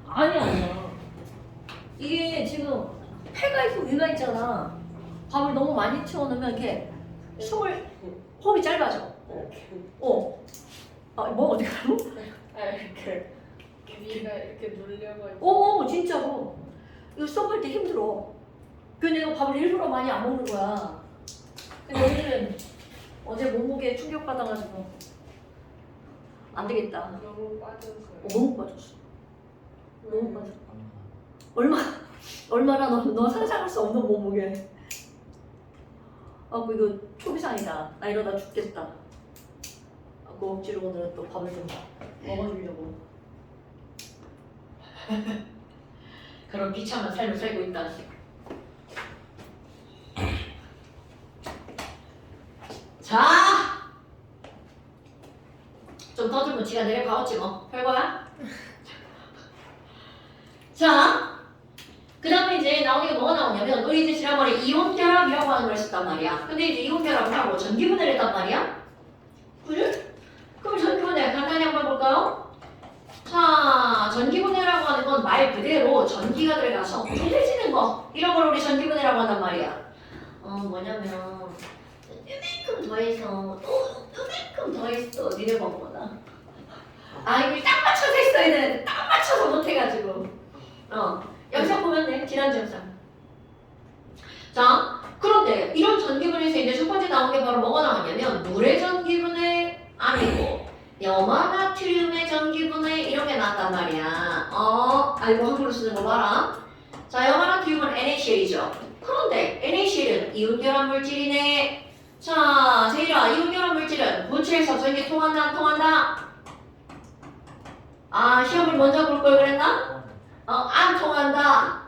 아니야. 이게 지금 폐가 있고 위가 있잖아. 밥을 너무 많이 채워놓으면 이렇게 호흡이 짧아져. 뭐 어디 가요? 이렇게 위가 이렇게 눌려가지고. 진짜로. 이거 수업할 때 힘들어. 근데 내가 밥을 일부러 많이 안 먹는 거야. 근데 오늘은 어제 몸무게 충격받아가지고 안 되겠다. 너무 빠졌어요. 너무 빠졌어. 너무 빠졌어. 얼마나 너 상상할 수 없는 몸무게. 이거 초비상이다. 나 이러다 죽겠다. 억지로 오늘은 또 밥을 좀 먹어주려고. 그런 비참한 삶을 살고 있다. 자! 좀 더 주면 지가 내려가겠지 뭐. 별거야? 자! 그 다음에 이제 나오는 게 뭐가 나오냐면 우리 이제 지난번에 이온 결합이라고 하는 걸 했단 말이야. 근데 이제 이온 결합을 하고 전기분해를 했단 말이야. 그래? 그럼 전기분해 간단히 한번 볼까요? 자, 전기분해라고 하는 건 말 그대로 전기가 들어가서 분해지는 거 이런 걸 우리 전기분해라고 한단 말이야. 뭐냐면 이만큼 더해서 또 이만큼 더했어 니네 것보다. 이걸 딱 맞춰서 했어야 되는데 딱 맞춰서 못해가지고 영상 보면 돼. 지난주 영상. 자, 그런데 이런 전기분해에서 이제 첫 번째 나온 게 바로 뭐가 나왔냐면 물의 전기분해 아니고 염화나트륨의 전기분해 이런 게 나왔단 말이야. 알고 한글로 쓰는 거 봐라. 자, 염화나트륨은 NaCl이죠. 그런데 NaCl은 이온결합 물질이네. 자, 세일아, 이온결합 물질은 분출해서 전기 통한다 안 통한다? 시험을 먼저 볼 걸 그랬나? 안 통한다.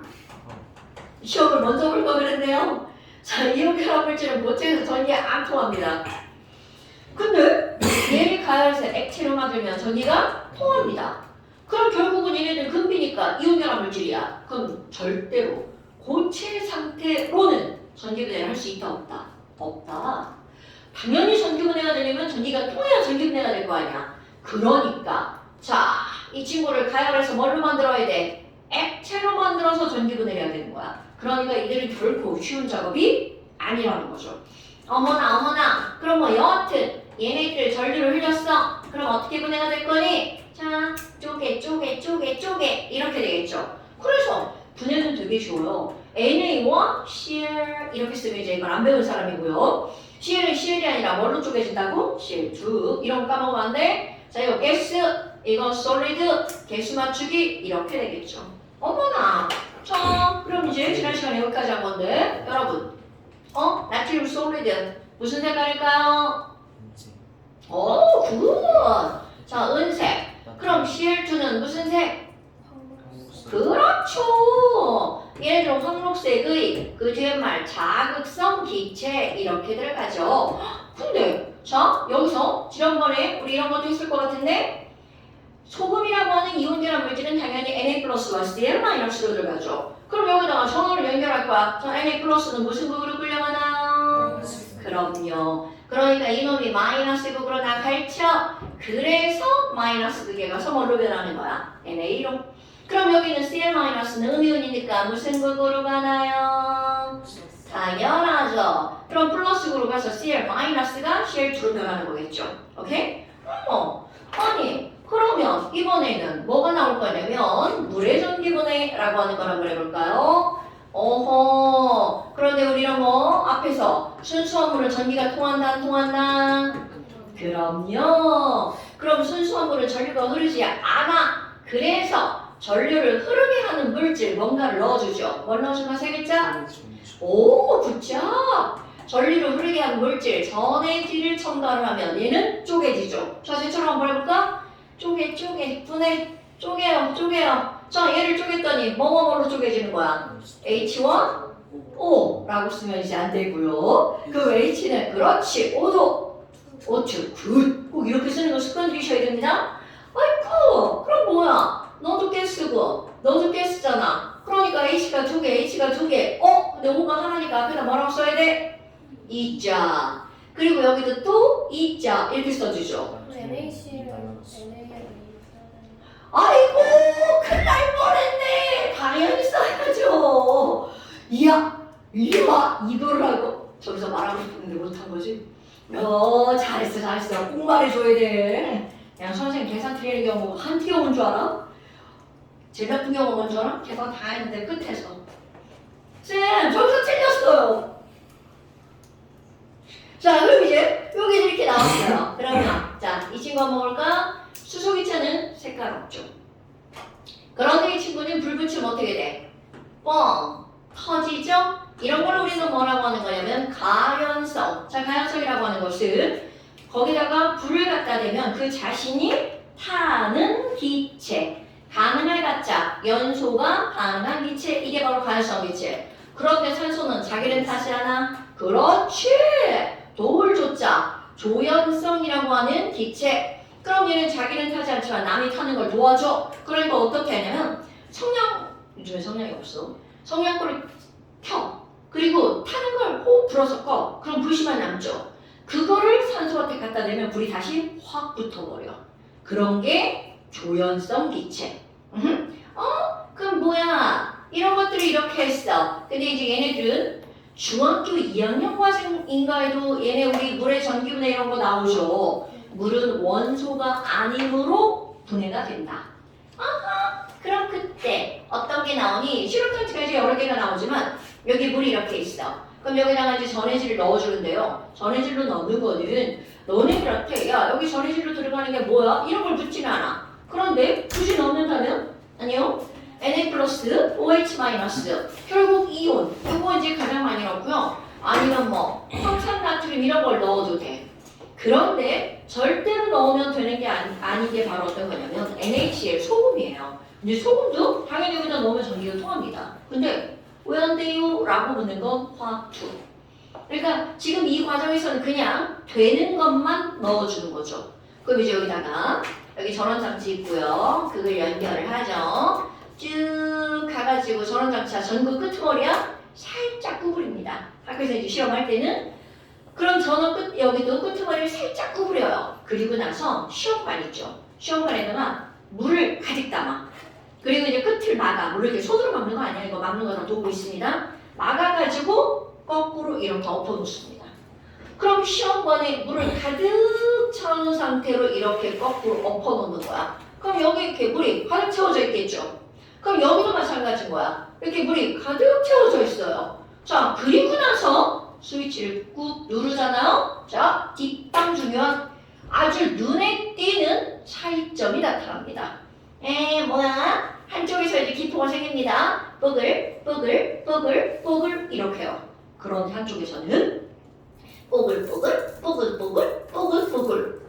시험을 먼저 볼 걸 그랬네요. 자, 이온결합 물질은 분출해서 전기가 안 통합니다. 근데 얘를 가열해서 액체로 만들면 전기가 통합니다. 그럼 결국은 얘네들 금비니까 이온결합 물질이야. 그럼 절대로 고체 상태로는 전기분해를 할 수 있다 없다? 없다. 당연히 전기분해가 되려면 전기가 통해야 전기분해가 될 거 아니야. 그러니까 자, 이 친구를 가열해서 뭘로 만들어야 돼? 액체로 만들어서 전기분해를 해야 되는 거야. 그러니까 이들은 결코 쉬운 작업이 아니라는 거죠. 어머나 그럼 뭐 여하튼 얘네들 전류를 흘렸어. 그럼 어떻게 분해가 될 거니? 자, 쪼개 이렇게 되겠죠. 그래서 분해는 되게 쉬워요. NA와 CL 이렇게 쓰면 이제 이건 안 배운 사람이고요. CL은 CL이 아니라 뭘로 쪼개진다고? CL2 이런 거 까먹으면 안 돼. 자, 이거 가스, 이거 솔리드, 개수 맞추기 이렇게 되겠죠. 어머나. 자, 그럼 이제 지난 시간에 여기까지 한 건데 여러분 나트륨 솔리드 무슨 색깔일까요? 굿! 자, 은색. 그럼 CL2는 무슨 색? 그렇죠. 얘네들은 황록색의 그 뒤에 말 자극성 기체 이렇게 들어가죠. 근데 자, 여기서 지난번에 우리 이런 것도 있을 것 같은데 소금이라고 하는 이온결합 물질은 당연히 Na+와 Cl-로 들어가죠. 그럼 여기다가 전원을 연결할 거야. 자, Na+는 무슨 극으로 끌려가나? 그럼요. 그러니까 이놈이 마이너스 극으로 나갈쳐. 그래서 마이너스 극에 가서 뭘로 변하는 거야? NA로. 그럼 여기는 Cl-는 음이온이니까 무슨 극으로 가나요? 당연하죠. 그럼 플러스극으로 가서 Cl-가 Cl2로 변하는 거겠죠. 오케이? 아니 그러면 이번에는 뭐가 나올 거냐면 물의 전기분해라고 하는 걸 한번 해볼까요? 그런데 우리는 뭐 앞에서 순수한 물은 전기가 통한다 안 통한다? 그럼요. 그럼 순수한 물은 전류가 흐르지 않아. 그래서 전류를 흐르게 하는 물질 뭔가를 넣어주죠. 뭘 넣어줄까? 세 글자? 굿잡! 전류를 흐르게 하는 물질 전해질을 첨가를 하면 얘는 쪼개지죠. 자, 쟤처럼 한번 해볼까? 쪼개 분해 쪼개요. 자, 얘를 쪼갰더니 뭐로 쪼개지는 거야? H와 O라고 쓰면 이제 안 되고요. 그 H는 그렇지 O2 굿. 꼭 이렇게 쓰는 거 습관 들이셔야 됩니다. 아이쿠 그럼 뭐야? 너도 가스고 너도 가스잖아. 그러니까 H가 두 개. 근데 O가 하나니까 앞에다 뭐라고 써야 돼? 이자. 그리고 여기도 또 이자 이렇게 써주죠. NaCl, NaL. 아이고 큰일 날 뻔해. 이야 이거를 하고 저기서 말하고 싶었는데 못한 거지. 잘했어. 꼭 말해줘야 돼. 야 선생님 계산 틀리는 경우 한두 경우인 줄 알아? 제일 나쁜 경우가 뭔 줄 알아? 계산 다 했는데 끝에서 쌤 저기서 틀렸어요. 자 그럼 이제 여기 이렇게 나왔어요. 그러면 자 이 친구가 먹을까? 수소기체는 색깔 없죠. 그런데 이 친구는 불 붙이면 어떻게 돼? 뻥 터지죠? 이런 걸 우리는 뭐라고 하는 거냐면 가연성. 자 가연성이라고 하는 것은 거기다가 불을 갖다 대면 그 자신이 타는 기체. 가능할 가짜 연소가 가능한 기체. 이게 바로 가연성 기체. 그런데 산소는 자기를 타지 않아? 그렇지. 도울조자 조연성이라고 하는 기체. 그럼 얘는 자기는 타지 않지만 남이 타는 걸 도와줘. 그러니까 어떻게 하냐면 요즘에 성냥이 없어. 성냥불을 켜. 그리고 타는 걸 호흡 불어서 꺼. 그럼 불씨만 남죠. 그거를 산소한테 갖다 대면 불이 다시 확 붙어버려. 그런 게 조연성 기체. 그럼 뭐야? 이런 것들이 이렇게 했어. 근데 이제 얘네들은 중학교 2학년 과정인가에도 얘네 우리 물의 전기분해 이런 거 나오죠. 물은 원소가 아니므로 분해가 된다. 그럼 그때 어떤 게 나오니? 실험장치가 이제 여러 개가 나오지만 여기 물이 이렇게 있어. 그럼 여기다가 이제 전해질을 넣어주는데요. 전해질로 넣는 거는 너네들한테 야 여기 전해질로 들어가는 게 뭐야? 이런 걸 묻지는 않아. 그런데 굳이 넣는다면? 아니요. Na 플러스 OH 마이너스 결국 이온 이거 이제 가장 많이 넣고요. 아니면 뭐 황산나트륨 이런 걸 넣어도 돼. 그런데 절대로 넣으면 되는 게 아닌 게 바로 어떤 거냐면 NaCl 소금이에요. 근데 소금도 당연히 여기다 넣으면 전기가 통합니다. 근데 왜 안 돼요? 라고 묻는 건 화투. 그러니까 지금 이 과정에서는 그냥 되는 것만 넣어주는 거죠. 그럼 이제 여기다가 여기 전원장치 있고요. 그걸 연결을 하죠. 쭉 가가지고 전원장치가 전구 끄트머리야 살짝 구부립니다. 학교에서 이제 실험할 때는 그럼 전원 끝 여기도 끄트머리를 살짝 구부려요. 그리고 나서 시험관 있죠. 시험관에다가 물을 가득 담아. 그리고 이제 끝을 막아. 물을 이렇게 손으로 막는 거 아니야. 이거 막는 거 다 도구 있습니다. 막아가지고 거꾸로 이렇게 엎어놓습니다. 그럼 시험관에 물을 가득 채워놓은 상태로 이렇게 거꾸로 엎어놓는 거야. 그럼 여기 이렇게 물이 가득 채워져 있겠죠. 그럼 여기도 마찬가지인 거야. 이렇게 물이 가득 채워져 있어요. 자, 그리고 나서 스위치를 꾹 누르잖아요. 자, 뒷방 중요한 아주 눈에 띄는 차이점이 나타납니다. 뭐야? 한쪽에서 이제 기포가 생깁니다. 뽀글, 뽀글, 뽀글, 뽀글 이렇게요. 그런데 한쪽에서는 뽀글, 뽀글, 뽀글, 뽀글, 뽀글, 뽀글.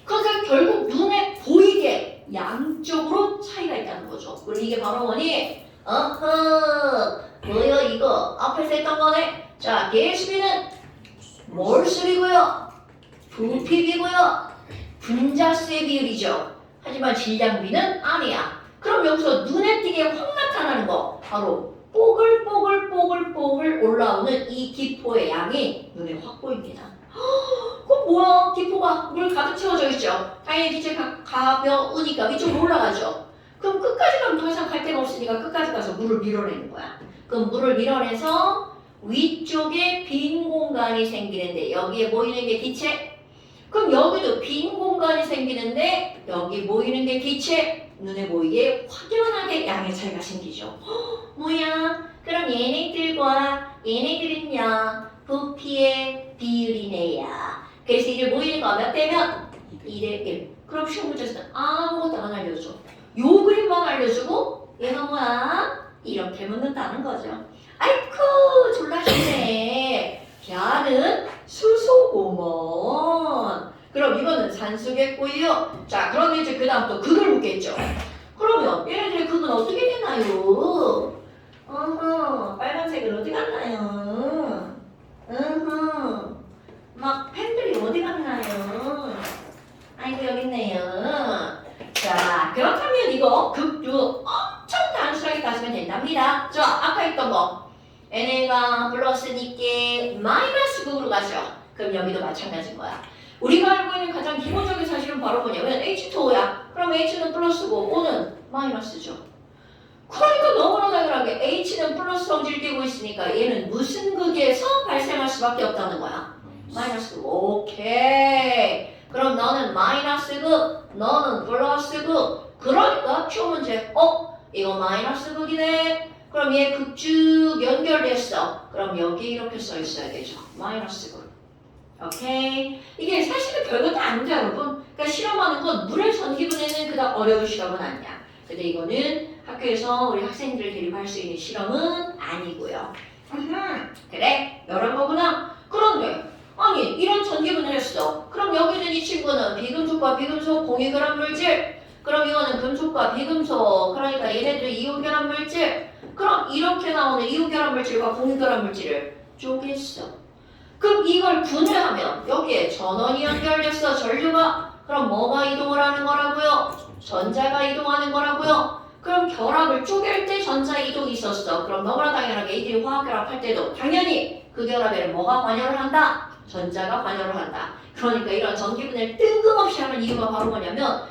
그러니까 결국 눈에 보이게 양쪽으로 차이가 있다는 거죠. 그리고 이게 바로 뭐니? 뭐요 이거? 앞에서 했던 거네. 자, 개수비는 몰수비고요. 부피비고요. 분자수의 비율이죠. 하지만 질량비는 아니야. 그럼 여기서 눈에 띄게 확 나타나는 거 바로 뽀글뽀글뽀글뽀글 올라오는 이 기포의 양이 눈에 확 보입니다. 그럼 뭐야? 기포가 물 가득 채워져 있죠. 당연히 기체 가벼우니까 위쪽으로 올라가죠. 그럼 끝까지 가면 더 이상 갈 데가 없으니까 끝까지 가서 물을 밀어내는 거야. 그럼 물을 밀어내서 위쪽에 빈 공간이 생기는데 여기에 모이는 게 기체. 그럼 여기도 빈 공간이 생기는데 여기 모이는 게 기체. 눈에 보이게 확연하게 양의 차이가 생기죠. 뭐야? 그럼 얘네들과 얘네들은요 부피의 비율이네야. 그래서 이제 모이는 거 몇 대면 2대 1. 그럼 시험 문제에서는 아무것도 안 알려줘. 요 그림만 알려주고 얘가 뭐야? 이렇게 묻는다는 거죠. 아이쿠 졸라 쉽네. 걔는 수소고몬. 그럼 이거는 산수겠고요. 자, 그럼 이제 그 다음 또 극을 묻겠죠. 그러면 얘네들의 극은 어떻게 되나요? 빨간색은 어디 갔나요? 막 펜들이 어디 갔나요? 아이고 여기 있네요. 자, 그렇다면 이거 극도 엄청 단순하게 따지면 된답니다. 자, 아까 했던 거 NA가 플러스니까 마이너스 극으로 가죠. 그럼 여기도 마찬가지인 거야. 우리가 알고 있는 가장 기본적인 사실은 바로 뭐냐면 H2O야. 그럼 H는 플러스고 O는 마이너스죠. 그러니까 너무나 당연하게 H는 플러스 성질을 띠고 있으니까 얘는 무슨 극에서 발생할 수밖에 없다는 거야. 마이너스 극. 오케이. 그럼 너는 마이너스 극, 너는 플러스 극. 그러니까 q 문제. 이거 마이너스 극이네. 그럼 얘 극 쭉 연결됐어. 그럼 여기 이렇게 써 있어야 되죠. 마이너스 극. 오케이. 이게 사실은 별것도 아닌데 여러분. 그러니까 실험하는 건 물의 전기분해는 그닥 어려운 실험은 아니야. 근데 이거는 학교에서 우리 학생들을 대입할 수 있는 실험은 아니고요. 그래? 이런 거구나. 그런데 아니 이런 전기분해를 했어. 그럼 여기 있는 이 친구는 비금속과 비금속 공유결합 물질. 그럼 이거는 금속과 비금속. 그러니까 얘네들이 이온결합 물질. 그럼 이렇게 나오는 이온결합 물질과 공유결합 물질을 쪼갰어. 그럼 이걸 분해하면 여기에 전원이 연결됐어. 전류가. 그럼 뭐가 이동을 하는 거라고요? 전자가 이동하는 거라고요. 그럼 결합을 쪼갤 때 전자 이동이 있었어. 그럼 너무나 당연하게 이들이 화학결합할 때도 당연히 그 결합에는 뭐가 관여를 한다? 전자가 관여를 한다. 그러니까 이런 전기분해를 뜬금없이 하는 이유가 바로 뭐냐면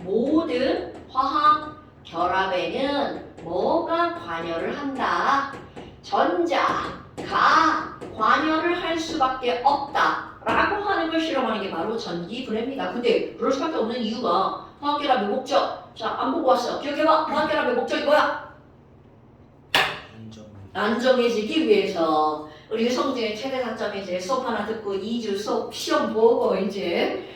모든 화학 결합에는 뭐가 관여를 한다? 전자가 관여를 할 수밖에 없다. 라고 하는 걸 실험하는 게 바로 전기분해입니다. 근데 그럴 수밖에 없는 이유가 화학결합의 목적. 자, 안 보고 왔어. 기억해봐. 화학결합의 목적이 뭐야? 안정해지기 위해서. 우리 성적의 최대 단점이 이제 수업 하나 듣고 2주 수업 시험 보고 이제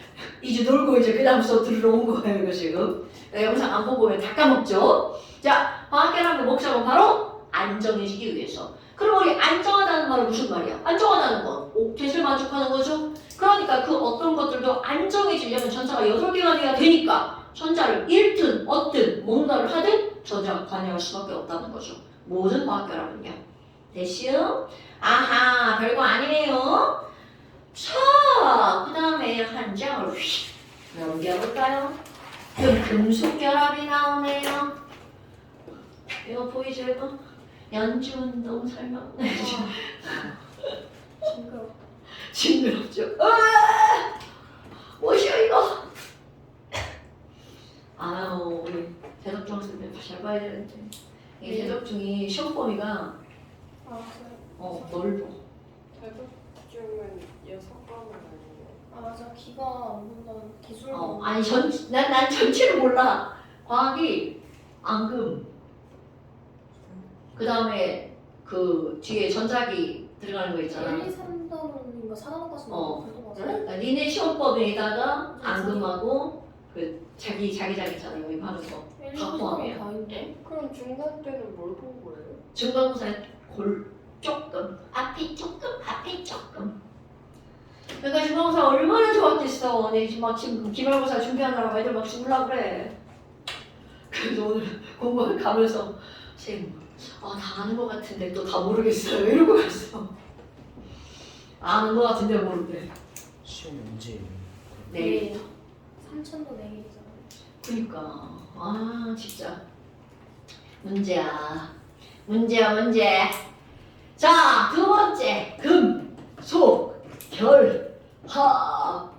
2주 놀고 이제 그 다음 수업 들으러 온 거예요. 이거 지금. 영상 안 보고 오면 다 까먹죠. 자, 화학결합의 목적은 바로 안정해지기 위해서. 그럼 우리 안정하다는 말은 무슨 말이야? 안정하다는 건 옥텟을 만족하는 거죠. 그러니까 그 어떤 것들도 안정해지려면 전자가 8개가 돼야 되니까 전자를 잃든 얻든 뭔가를 하든 전자가 관여할 수밖에 없다는 거죠. 모든 화학결합은요. 됐슈? 아하, 별거 아니네요. 자, 그 다음에 한 장을 휙 넘겨볼까요? 그럼 금속결합이 나오네요. 이거 보이죠, 이거? 연주운동 설명. 징그럽죠? 뭐시여 이거? 아유, 우리 대덕중 선생님 잘 봐야 되는데. 이 대덕중이 시험 범위가 넓어. 대덕중은 6과목 아니에요? 아 맞아 기가 없는 기술. 아니 난 전체를 몰라. 과학이 앙금. 그 다음에 그 뒤에 전자기 들어가는 거 있잖아. 1, 2, 3단원인가 4단원까지 그랬던 거 같아. 그러니까 니네 시험법에다가 앙금하고 그 자기 있잖아 여기 하는 거. 1, 2, 다 3단원 포함이에요. 다 있네. 그럼 중간 때는 뭘 본 거예요? 중간고사에 조금 앞이 조금. 그러니까 중간고사 얼마나 좋았겠어. 내 지금 기말고사 준비하느라고 애들 막 죽으려고 그래. 그래서 오늘 공부를 가면서 쌤, 다 아는 것 같은데 또 다 모르겠어요. 이러고 갔어. 아는 것 같은데 모르대. 시험 문제. 내일부터. 3천도 내기잖아. 그니까 진짜 문제. 자, 두 번째 금속 결합.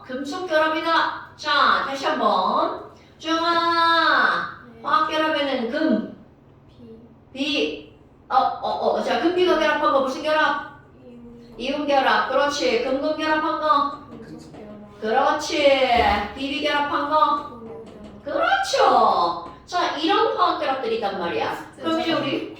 금속 결합이다. 자, 다시 한번. 중아, 화학 결합에는 금, B, 자, 금비가 결합한 거 무슨 결합? 이온 결합. 그렇지. 금금 결합한 거. 그렇지. 비비 결합한 거. 그렇죠. 자, 이런 화학 결합들이 있단 말이야. 그럼 이제 우리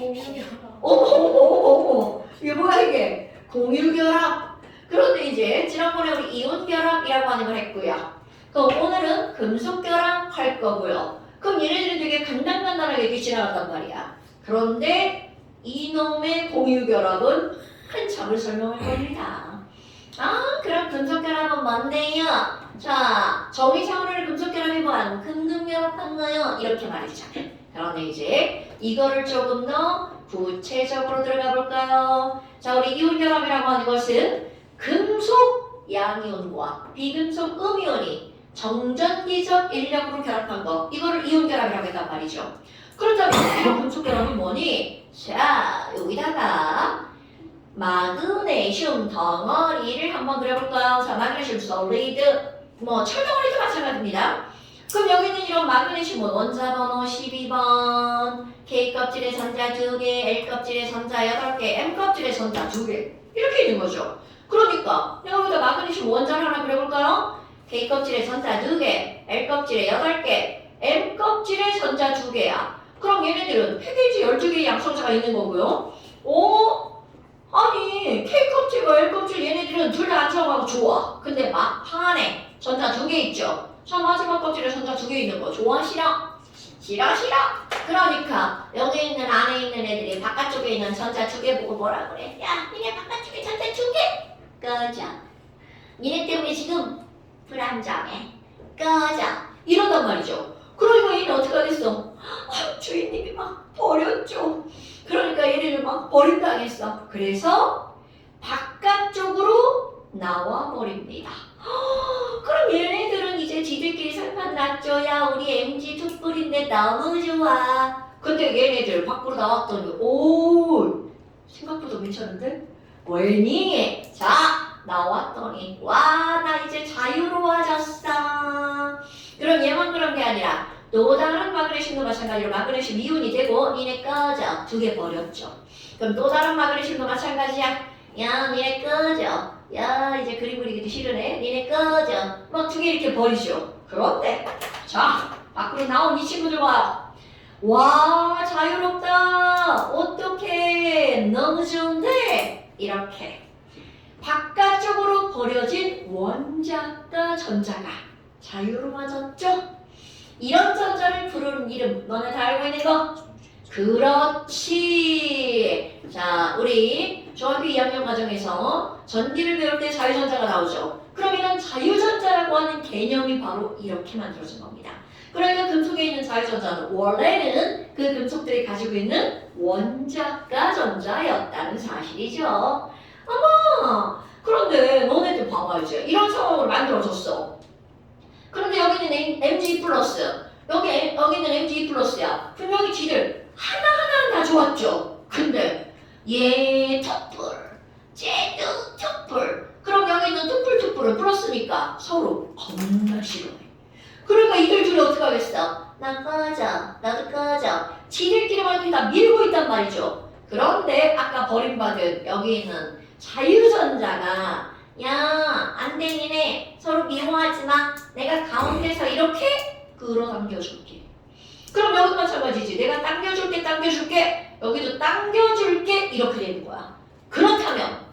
어머. 이게 뭐야 이게? 공유 결합. 그런데 이제 지난번에 우리 이온 결합이라고 하는 걸 했고요. 그럼 오늘은 금속 결합 할 거고요. 그럼 얘네들은 되게 간단하게 이렇게 지나갔단 말이야. 그런데 이놈의 공유 결합은 한참을 설명할 겁니다. 그럼 금속 결합은 뭔데요? 자, 정의상으로는 금속 결합이 뭐야? 금금 결합한 거요. 이렇게 말이죠. 그런데 이제 이거를 조금 더 구체적으로 들어가 볼까요? 자, 우리 이온 결합이라고 하는 것은 금속 양이온과 비금속 음이온이 정전기적 인력으로 결합한 거, 이거를 이온 결합이라고 했단 말이죠. 그렇다면 이런 금속 결합이 뭐니? 자, 여기다가 마그네슘 덩어리를 한번 그려볼까요? 자, 마그네슘 솔리드, 철덩어리도 마찬가지입니다. 그럼 여기는 이런 마그네슘은 원자번호 12번, K 껍질의 전자 2개, L 껍질의 전자 8개, M 껍질의 전자 2개 이렇게 있는 거죠. 그러니까 내가 여기다 마그네슘 원자를 하나 그려볼까요? K 껍질의 전자 2개, L 껍질의 8개, M 껍질의 전자 2개야. 그럼 얘네들은 패키지 12개의 양성자가 있는 거고요. 아니 K 껍질과 L 껍질 얘네들은 둘 다 안정하고 좋아. 근데 막판에 전자 2개 있죠. 자 마지막 껍질에 전자 2개 있는 거 좋아 싫어? 싫어. 그러니까 여기 있는 안에 있는 애들이 바깥쪽에 있는 전자 2개 보고 뭐라 그래? 야 니네 바깥쪽에 전자 2개 꺼져. 니네 때문에 지금 불안정해. 꺼져. 이런단 말이죠. 그러니까 얘는 어떻게 하겠어? 주인님이 막 버렸죠. 그러니까 얘네를 막 버림당했어. 그래서 바깥쪽으로 나와버립니다. 그럼 얘네들은 이제 지들끼리 살판 났죠. 야 우리 MG 툭불인데 너무 좋아. 근데 얘네들 밖으로 나왔더니 오 생각보다 괜찮은데? 왜니? 자 나왔더니 와 나 이제 자유로워졌어. 그럼 얘만 그런 게 아니라 또 다른 마그네슘도 마찬가지로 마그네슘 이온이 되고 니네 꺼져. 2개 버렸죠. 그럼 또 다른 마그네슘도 마찬가지야. 야 니네 꺼져. 야 이제 그림 그리기도 싫으네. 니네 꺼져. 막 2개 이렇게 버리죠. 그런데 자 밖으로 나온 이 친구들 봐. 와 자유롭다. 어떡해. 너무 좋은데. 이렇게 바깥쪽으로 버려진 원자과 전자가 자유로워졌죠. 이런 전자를 부르는 이름 너네 다 알고 있는 거? 그렇지. 자 우리 중학교 2학년 과정에서 전기를 배울 때 자유전자가 나오죠. 그럼 이런 자유전자라고 하는 개념이 바로 이렇게 만들어진 겁니다. 그러니까 금속에 있는 자유전자는 원래는 그 금속들이 가지고 있는 원자과 전자였다는 사실이죠. 어머 그런데 너네들 봐봐야지. 이런 상황을 만들어줬어. 그런데 여기는 MG 플러스, 여기는 MG 플러스야. 분명히 지들 하나하나는 다 좋았죠. 근데 얘 투뿔, 쟤도 투뿔. 그럼 여기는 투뿔은 플러스니까 서로 겁나 싫어해. 그러니까 이들 둘이 어떻게 하겠어? 나 꺼져, 나도 꺼져. 지들끼리만 다 밀고 있단 말이죠. 그런데 아까 버림받은 여기 있는 자유전자가 야, 안 돼, 니네. 서로 미워하지 마. 내가 가운데서 이렇게 끌어당겨줄게. 그럼 여기도 마찬가지지. 내가 당겨줄게. 여기도 당겨줄게. 이렇게 되는 거야. 그렇다면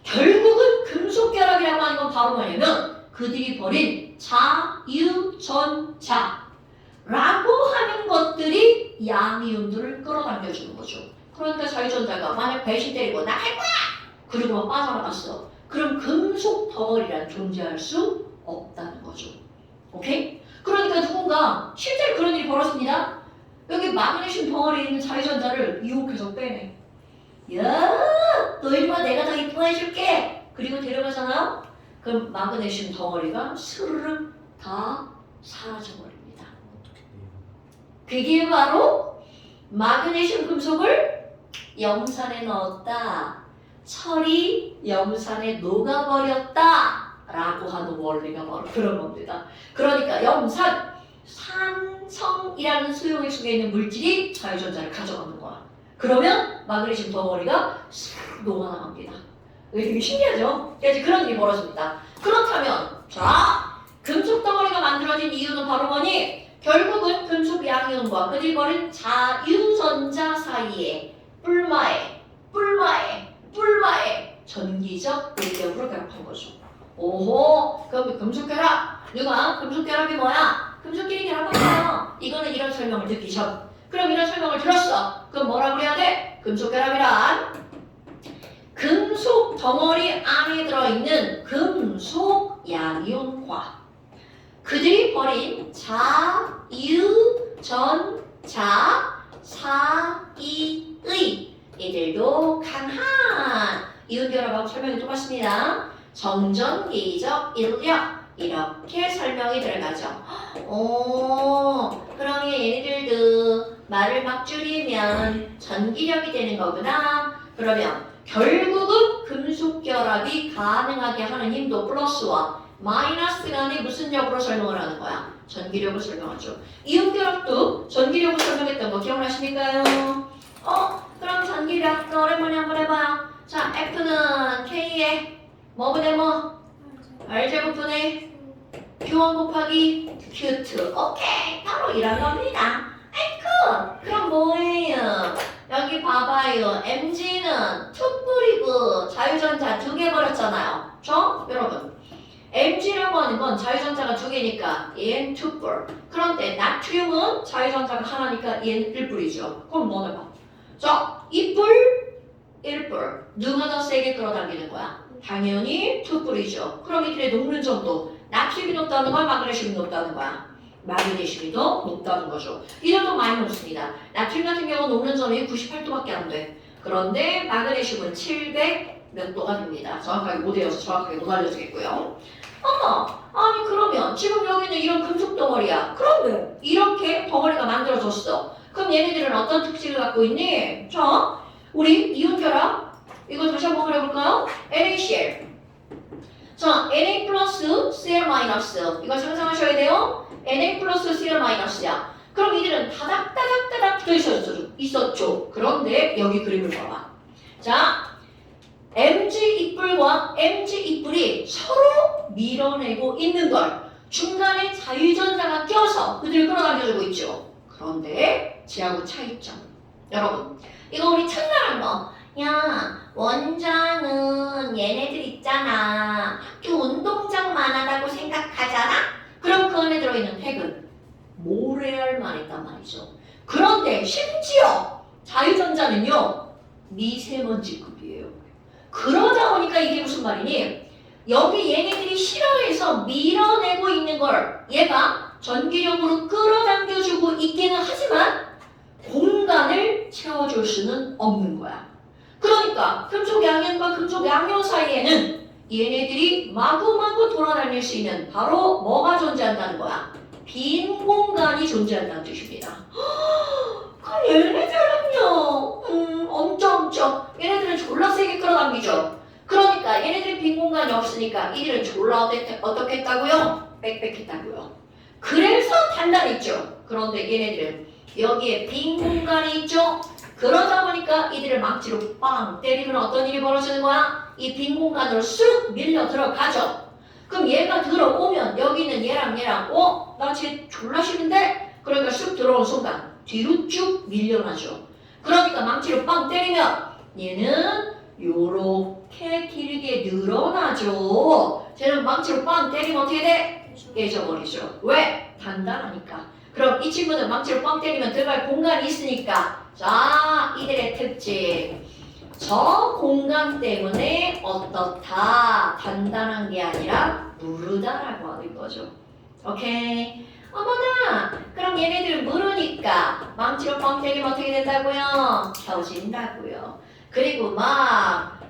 결국은 금속결합이라고 하는 건 바로 뭐냐면 그들이 벌인 자유전자라고 하는 것들이 양이온들을 끌어당겨주는 거죠. 그러니까 자유전자가 만약 배신 때리고 나 할 거야! 그리고 막 빠져나갔어. 그럼 금속 덩어리란 존재할 수 없다는 거죠. 오케이? 그러니까 누군가 실제로 그런 일이 벌어집니다. 여기 마그네슘 덩어리에 있는 자유전자를 유혹해서 빼내. 야, 너 이리 와 내가 더 이뻐해줄게. 그리고 데려가잖아. 그럼 마그네슘 덩어리가 스르륵 다 사라져버립니다. 그게 바로 마그네슘 금속을 염산에 넣었다. 철이 염산에 녹아버렸다 라고 하는 원리가 바로 그런 겁니다. 그러니까 염산, 산성이라는 수용액 속에 있는 물질이 자유전자를 가져가는 거야. 그러면 마그네슘 덩어리가 싹 녹아나갑니다. 이게 되게 신기하죠? 그래서 그런 일이 벌어집니다. 그렇다면 자 금속 덩어리가 만들어진 이유는 바로 뭐니? 결국은 금속 양이온과 그들이 벌인 자유전자 사이에 뿔마에 전기적 인력으로 결합한 거죠. 오호, 그럼 금속 결합. 누가? 금속 결합이 뭐야? 금속끼리 결합한 거야. 이거는 이런 설명을 듣기 전. 그럼 이런 설명을 들었어. 그럼 뭐라고 그래야 돼? 금속 결합이란 금속 덩어리 안에 들어있는 금속 양이온과 그들이 벌인 자유전자 사이의 이들도 강한 이온 결합하고 설명이 똑같습니다. 정전기적 인력 이렇게 설명이 들어가죠. 그러면 얘네들도 말을 막 줄이면 전기력이 되는 거구나. 그러면 결국은 금속 결합이 가능하게 하는 힘도 플러스와 마이너스가 아닌 무슨 역으로 설명을 하는 거야? 전기력을 설명하죠. 이온결합도 전기력을 설명했던 거 기억나십니까요? 그럼 전기력 오랜만에 한번 해봐요. 자, F는 K에 뭐분의 뭐? R제곱분의 Q1 곱하기 Q2. 오케이, 바로 이런 겁니다. 아이쿠, 그럼 뭐예요? 여기 봐봐요. Mg는 투뿔이고 자유전자 2개 버렸잖아요. 저 여러분, Mg라고 하는 건 자유전자가 2개니까 얘는 투뿔. 그런데 나트륨은 자유전자가 하나니까 얘는 1뿔이죠. 그럼 뭐 해봐? 자, 2뿔, 1뿔. 누가 더 세게 끌어당기는 거야? 당연히 투뿔이죠. 그럼 이들의 녹는 점도 나트륨이 높다는 거야? 마그네슘이 높다는 거야? 마그네슘이 더 높다는 거죠. 이들도 많이 높습니다. 나트륨 같은 경우는 녹는 점이 98도밖에 안 돼. 그런데 마그네슘은 700 몇 도가 됩니다. 정확하게 못 외워서 정확하게 못 알려주겠고요. 아니 그러면 지금 여기는 이런 금속 덩어리야. 그런데 이렇게 덩어리가 만들어졌어. 그럼 얘네들은 어떤 특징을 갖고 있니? 자, 우리 이온 결합 이거 다시 한번 해볼까요? NaCl. 자, Na 플러스 Cl 마이너스 이거 상상하셔야 돼요. Na 플러스 Cl 마이너스야. 그럼 이들은 다닥다닥다닥 붙어 있었죠. 그런데 여기 그림을 봐봐. 자, Mg 입불과 Mg 입불이 서로 밀어내고 있는 걸 중간에 자유전자가 껴서 그들을 끌어당겨주고 있죠. 그런데 쟤하고 차이점. 여러분, 이거 우리 첫날한 거. 야, 원자는 얘네들 있잖아. 학교 운동장만 하다고 생각하잖아? 그럼 그 안에 들어있는 핵은 모래알만 있단 말이죠. 그런데 심지어 자유전자는요, 미세먼지급이에요. 그러다 보니까 이게 무슨 말이니? 여기 얘네들이 싫어해서 밀어내고 있는 걸 얘가 전기력으로 끌어당겨주고 있기는 하지만 공간을 채워줄 수는 없는 거야. 그러니까 금속 양연과 금속 양연 사이에는 얘네들이 마구마구 돌아다닐 수 있는 바로 뭐가 존재한다는 거야? 빈 공간이 존재한다는 뜻입니다. 그럼 얘네들은요, 엄청 얘네들은 졸라 세게 끌어당기죠. 그러니까 얘네들이 빈 공간이 없으니까 이들은 졸라 어떻게 했다고요? 빽빽했다고요. 그래서 단단했죠. 그런데 얘네들은 여기에 빈 공간이 있죠. 그러다 보니까 이들을 망치로 빵 때리면 어떤 일이 벌어지는 거야? 이 빈 공간으로 쑥 밀려 들어가죠. 그럼 얘가 들어오면 여기는 얘랑 나 쟤 졸라 싫은데? 그러니까 쑥 들어오는 순간 뒤로 쭉 밀려나죠. 그러니까 망치로 빵 때리면 얘는 요렇게 길게 늘어나죠. 쟤는 망치로 빵 때리면 어떻게 돼? 깨져버리죠. 왜? 단단하니까. 그럼 이 친구는 망치로 빵 때리면 들어갈 공간이 있으니까 자, 이들의 특징. 저 공간 때문에 어떻다. 단단한 게 아니라 무르다라고 하는 거죠. 오케이. 어머나, 그럼 얘네들 무르니까 망치로 빵 때리면 어떻게 된다고요? 펴진다고요. 그리고 막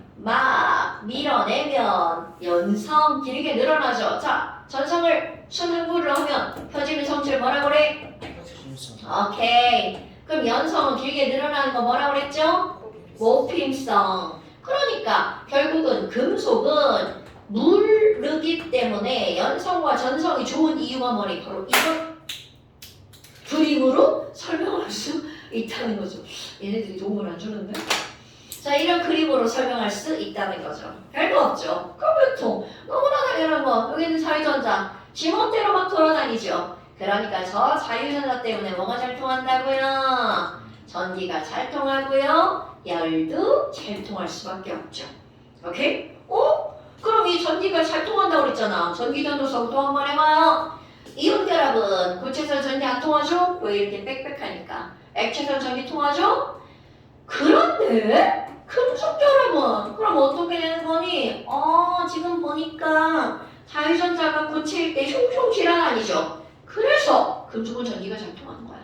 밀어내면 연성 길게 늘어나죠. 자, 전성을 순 한글로 하면 펴지는 성질 뭐라 그래? 오케이. 그럼 연성은 길게 늘어나는 거 뭐라 그랬죠? 모핌성. 그러니까 결국은 금속은 무르기 때문에 연성과 전성이 좋은 이유가 뭐니? 바로 이걸 그림으로 설명할 수 있다는 거죠. 얘네들이 도움을 안 주는데? 자, 이런 그림으로 설명할 수 있다는 거죠. 별거 없죠. 컴퓨터 너무나 당연한 거. 여기는 자유전자 지멋대로 막 돌아다니죠. 그러니까 저 자유전자 때문에 뭐가 잘 통한다고요? 전기가 잘 통하고요. 열도 잘 통할 수밖에 없죠. 오케이? 그럼 이 전기가 잘 통한다고 그랬잖아. 전기전도성 또 한번 해봐요. 이온 결합은 고체선 전기 안 통하죠? 왜 이렇게 빽빽하니까. 액체선 전기 통하죠? 그런데 금속 결합은 그럼 어떻게 되는 거니? 지금 보니까 자유전자가 고체일 때 흉흉 지나다니죠. 그래서 금속은 전기가 잘 통하는 거야.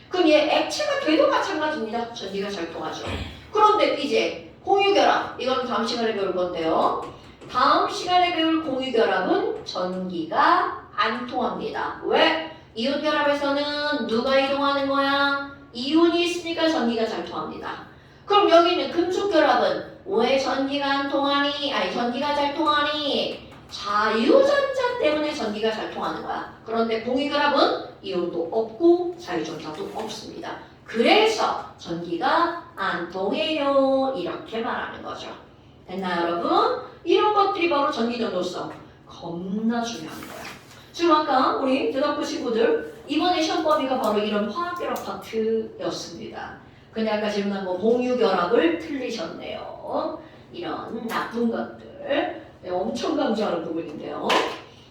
그럼 얘 액체가 돼도 마찬가지입니다. 전기가 잘 통하죠. 그런데 이제 공유결합, 이건 다음 시간에 배울 건데요. 다음 시간에 배울 공유결합은 전기가 안 통합니다. 왜? 이온결합에서는 누가 이동하는 거야? 이온이 있으니까 전기가 잘 통합니다. 그럼 여기는 금속결합은 왜 전기가 안 통하니? 전기가 잘 통하니? 자유전자 때문에 전기가 잘 통하는 거야. 그런데 공유결합은 이온도 없고 자유전자도 없습니다. 그래서 전기가 안 통해요. 이렇게 말하는 거죠. 됐나요, 여러분? 이런 것들이 바로 전기전도성. 겁나 중요한 거야. 지금 아까 우리 대답부 친구들 이번에 시험 범위가 바로 이런 화학결합 파트였습니다. 근데 아까 질문한 거 공유결합을 틀리셨네요. 이런 나쁜 것들. 네, 엄청 강조하는 부분인데요.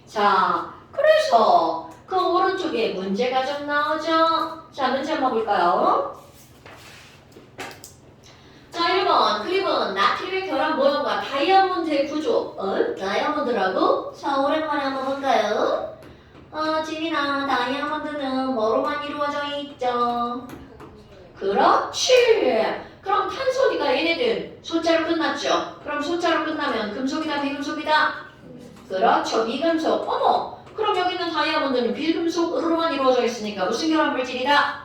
자, 그래서 그 오른쪽에 문제가 좀 나오죠? 자, 문제 한번 볼까요? 자, 1번. 그림은 나트륨의 결합 모형과 다이아몬드의 구조. 다이아몬드라고? 자, 오랜만에 한번 볼까요? 지민아, 다이아몬드는 뭐로만 이루어져 있죠? 그렇지. 그럼 탄소니까 얘네들 숫자로 끝났죠? 그럼 숫자로 끝나면 금속이다, 비금속이다? 그렇죠, 비금속. 어머, 그럼 여기 있는 다이아몬드는 비금속으로만 이루어져 있으니까 무슨 결합 물질이다?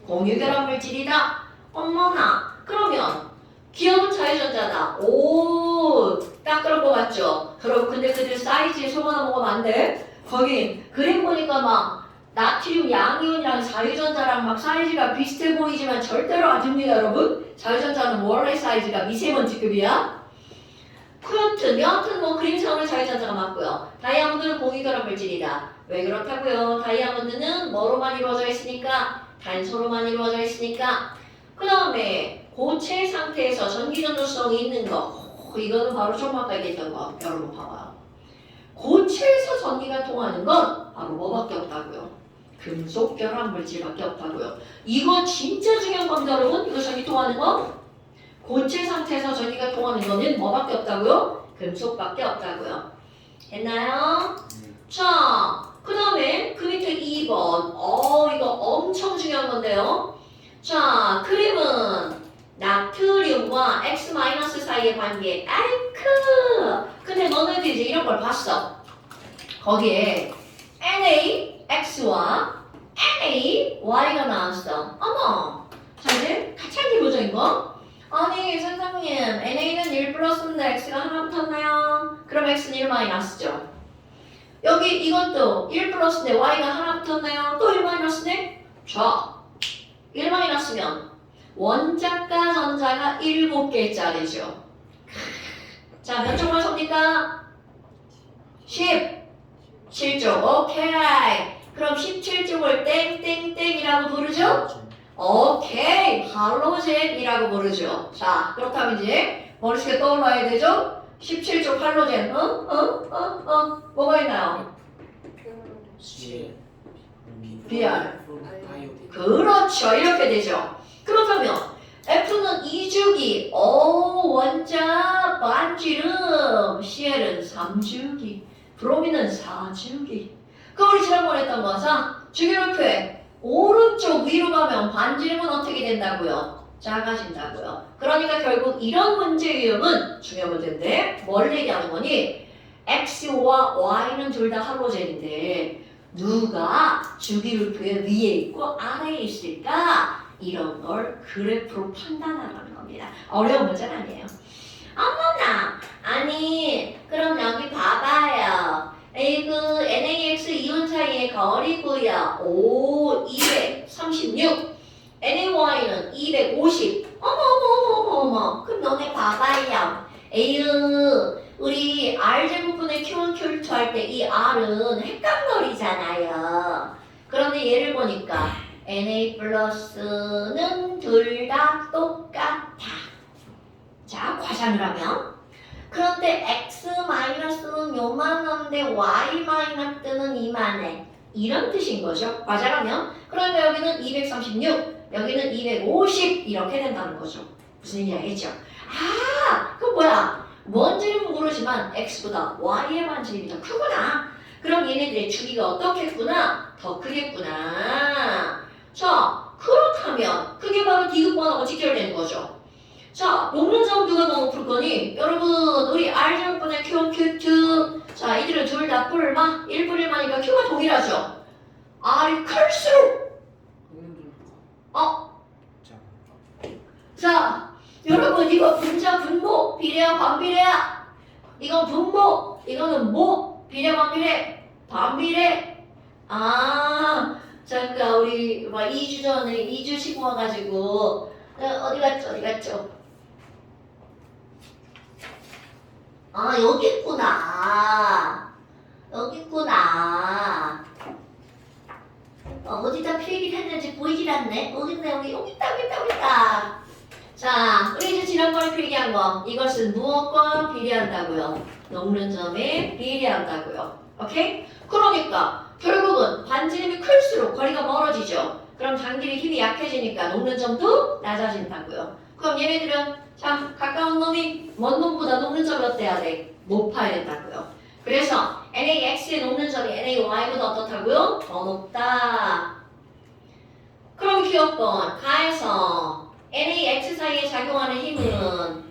공유 결합 물질이다. 어머나, 그러면 기업은 자유전자다. 오, 딱 그런 거 같죠? 그럼 근데 그들 사이즈에 속아나 먹으면 안 돼? 거긴 그림 보니까 막 나트륨 양이온이랑 자유전자랑 막 사이즈가 비슷해 보이지만 절대로 아닙니다, 여러분. 자유전자는 원래 사이즈가 미세먼지급이야. 여하튼 뭐 그림상으로 자유전자가 맞고요. 다이아몬드는 공유결합 물질이다. 왜 그렇다고요? 다이아몬드는 뭐로만 이루어져 있으니까? 단소로만 이루어져 있으니까. 그 다음에 고체 상태에서 전기전도성이 있는 거. 이거는 바로 조금 아까 얘기했던 거. 여러분 봐봐요. 고체에서 전기가 통하는 건 바로 뭐밖에 없다고요? 금속 결합 물질밖에 없다고요. 이거 진짜 중요한 겁니다, 여러분. 이거 전기 통하는 거? 고체 상태에서 전기가 통하는 거는 뭐밖에 없다고요? 금속밖에 없다고요. 됐나요? 자, 그 다음에 그 밑에 2번. 이거 엄청 중요한 건데요. 자, 크림은 나트륨과 X- 사이의 관계. 아이쿠! 근데 너네들 이제 이런 걸 봤어. 거기에 NaX와 NaY가 나왔어. 어머! 자, 이제 같이 한 기본적인 거. 아니, 선생님, Na는 1 플러스인데 X가 하나 붙었나요? 그럼 X는 1 마이너스죠. 여기 이것도 1 플러스인데 Y가 하나 붙었나요? 또 1 마이너스네? 자, 1 마이너스면 원자과 전자가 7개짜리죠. 자, 몇 쪽 완성입니까? 17쪽. 오케이. 그럼 17쪽을 땡땡땡이라고 부르죠? 오케이. 할로젠이라고 부르죠. 자, 그렇다면 이제 머릿속에 떠올라야 되죠? 17쪽 할로젠. 뭐가 있나요? BR. 그렇죠. 이렇게 되죠. 그렇다면 F는 2주기, 원자 반지름, CL은 3주기, 브로민은 4주기. 그 우리 지난번에 했던 거사 주기율표에 오른쪽 위로 가면 반지름은 어떻게 된다고요? 작아진다고요. 그러니까 결국 이런 문제의 유형은 중요한 문제인데 뭘 얘기하는 거니? X와 Y는 둘 다 할로젠인데 누가 주기율표의 위에 있고 아래에 있을까? 이런 걸 그래프로 판단하라는 겁니다. 어려운 문제는 아니에요. 어머나! 아니, 그럼 여기 봐봐요. 그 NaX 이온 사이의 거리고요. 236. NaY는 250. 어머. 그럼 너네 봐봐요. 우리 R 제곱분의 Q1, Q2 할 때 이 R은 핵감거리잖아요. 그런데 얘를 보니까 Na 플러스는 둘 다 똑같아. 자, 과장을 하면 그런데 X 마이너스는 요만한데 Y 마이너스는 이만해. 이런 뜻인 거죠. 과장하면 그러니까 여기는 236, 여기는 250 이렇게 된다는 거죠. 무슨 얘기 알겠죠? 그럼 뭐야? 뭔지는 모르지만 X보다 Y의 반지름이 더 크구나. 그럼 얘네들의 주기가 어떻겠구나? 더 크겠구나. 자, 그렇다면 그게 바로 디귿번하고 직결되는 거죠. 자, 녹는 점 누가 더 높을 거니? 여러분, 우리 R제곱분의 Q1, Q2. 자, 이들은 둘 다 뿔마, 1뿔1마니까 Q가 동일하죠. R이 클수록 자, 여러분 이거 분자 분모, 비례야 반비례야? 이건 분모. 이거는 뭐? 비례 반비례? 반비례? 아, 잠깐 우리 막 2주 전에 2주 쉬고 와가지고 어디 갔죠? 어디 갔죠? 아, 여기 있구나. 여기 있구나. 어디다 필기했는지 보이질 않네. 어디 있네, 여기 있다, 여기 있다, 여기 있다. 자, 우리 이제 지난번에 필기한 거. 이것은 무엇과 비례한다고요? 녹는 점에 비례한다고요. 오케이? 그러니까 결국은 반지름이 클수록 거리가 멀어지죠. 그럼 당길의 힘이 약해지니까 녹는 점도 낮아진다고요. 그럼 얘네들은 자, 가까운 놈이 먼 놈보다 녹는 점이 어때야 돼? 높아야 된다고요. 그래서 NAX의 녹는 점이 NAY보다 어떻다고요? 더 높다. 그럼 기억번 가에서 NAX 사이에 작용하는 힘은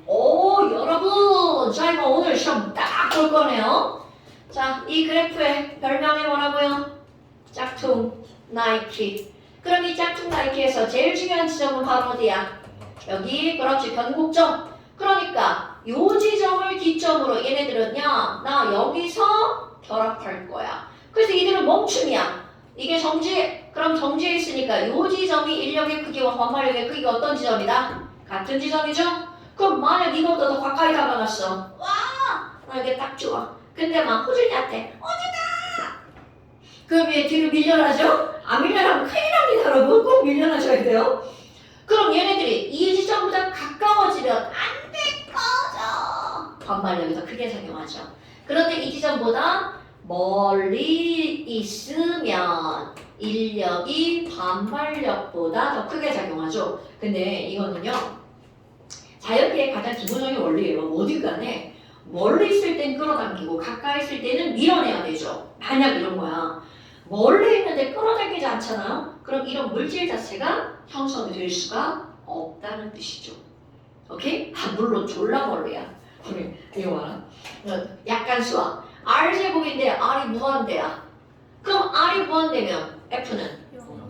여러분 자 이거 오늘 시험 딱 볼 거네요. 자, 이 그래프의 별명이 뭐라고요? 짝퉁 나이키. 그럼 이 짝퉁 나이키에서 제일 중요한 지점은 바로 어디야? 여기 그렇지 변곡점. 그러니까 요 지점을 기점으로 얘네들은요 나 여기서 결합할 거야. 그래서 이들은 멈춤이야. 이게 정지. 그럼 정지에 있으니까 요 지점이 인력의 크기와 반발력의 크기가 어떤 지점이다? 같은 지점이죠? 그럼 만약 이거보다 더 가까이 다가갔어. 와! 나 이게 딱 좋아. 근데 막 호준이한테 어디다! 그럼 얘 뒤로 밀려나죠? 안 밀려나면 큰일 납니다 여러분. 꼭 밀려나셔야 돼요. 그럼 얘네들이 이 지점보다 가까워지면 안 돼 꺼져. 반발력이 더 크게 작용하죠. 그런데 이 지점보다 멀리 있으면 인력이 반발력보다 더 크게 작용하죠. 근데 이거는요 자연계의 가장 기본적인 원리예요. 뭐든 간에 멀리 있을 땐 끌어당기고 가까이 있을 때는 밀어내야 되죠. 만약 이런 거야. 멀리 있는데 끌어당기지 않잖아요. 그럼 이런 물질 자체가 형성이 될 수가 없다는 뜻이죠. 오케이? 물론 졸라 멀리야. 우리 이거 봐라. 약간 수학. R제곱인데 R이 무한대야. 그럼 R이 무한대면 F는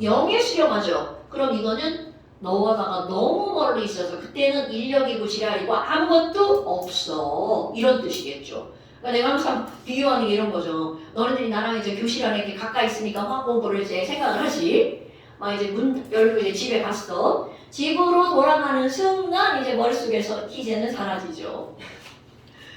0에 수렴하죠. 그럼 이거는 너와 나가 너무 멀리 있어서 그때는 인력이고 지랄이고 아무것도 없어. 이런 뜻이겠죠. 그러니까 내가 항상 비유하는 게 이런 거죠. 너네들이 나랑 이제 교실 안에 이렇게 가까이 있으니까 화학 공부를 이제 생각을 하지. 막 이제 문 열고 이제 집에 갔어. 집으로 돌아가는 순간 이제 머릿속에서 희재는 사라지죠.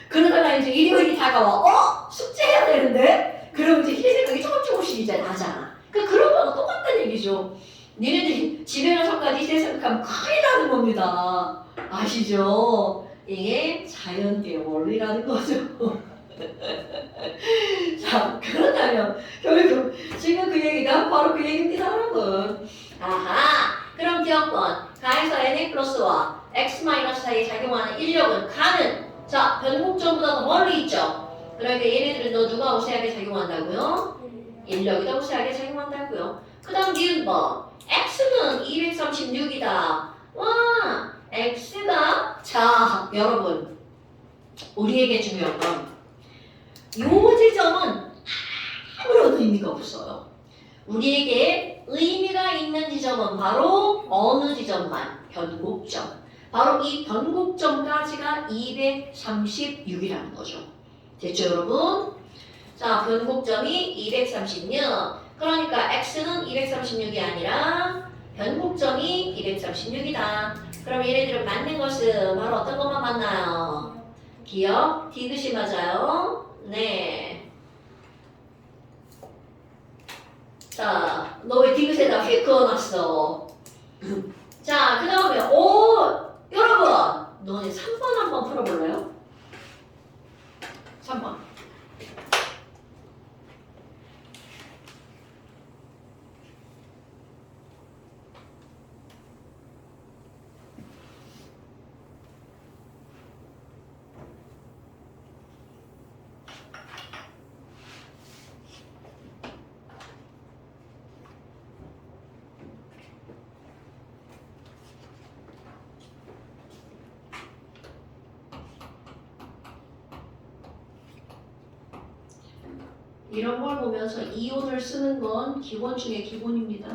그러다가 이제 일요일이 다가와. 숙제해야 되는데? 그럼 이제 희재 생각이 조금씩 이제 나잖아. 그런 거랑 똑같다는 얘기죠. 니네들이 집에 가서까지 희재 생각하면 큰일 나는 겁니다. 아시죠? 이게 자연계의 원리라는 거죠. 자, 그렇다면 결국 지금 그 얘기가 바로 그 얘기입니다, 여러분. 아하, 그럼 기억번 가에서 NA 플러스와 X 마이너스 사이에 작용하는 인력은 가는 자, 변곡점보다 더 멀리 있죠. 그러니까 얘네들은 너 누가 우세하게 작용한다고요? 인력이 더 우세하게 작용한다고요. 그 다음 니은번 X는 236이다. 와, X가 자, 여러분 우리에게 중요한 건 요 지점은 아무런 의미가 없어요. 우리에게 의미가 있는 지점은 바로 어느 지점만? 변곡점. 바로 이 변곡점까지가 236이라는 거죠. 됐죠, 여러분? 자, 변곡점이 236. 그러니까 X는 236이 아니라 변곡점이 236이다. 그럼 얘네들은 맞는 것은 바로 어떤 것만 맞나요? 기억, 디귿이 맞아요. 네. 자, 너 왜 디귿에다 휙 그어놨어? 자, 그 다음에 여러분! 너네 3번 한번 풀어볼래요? 3번. 이런 걸 보면서 이온을 쓰는 건 기본 중에 기본입니다.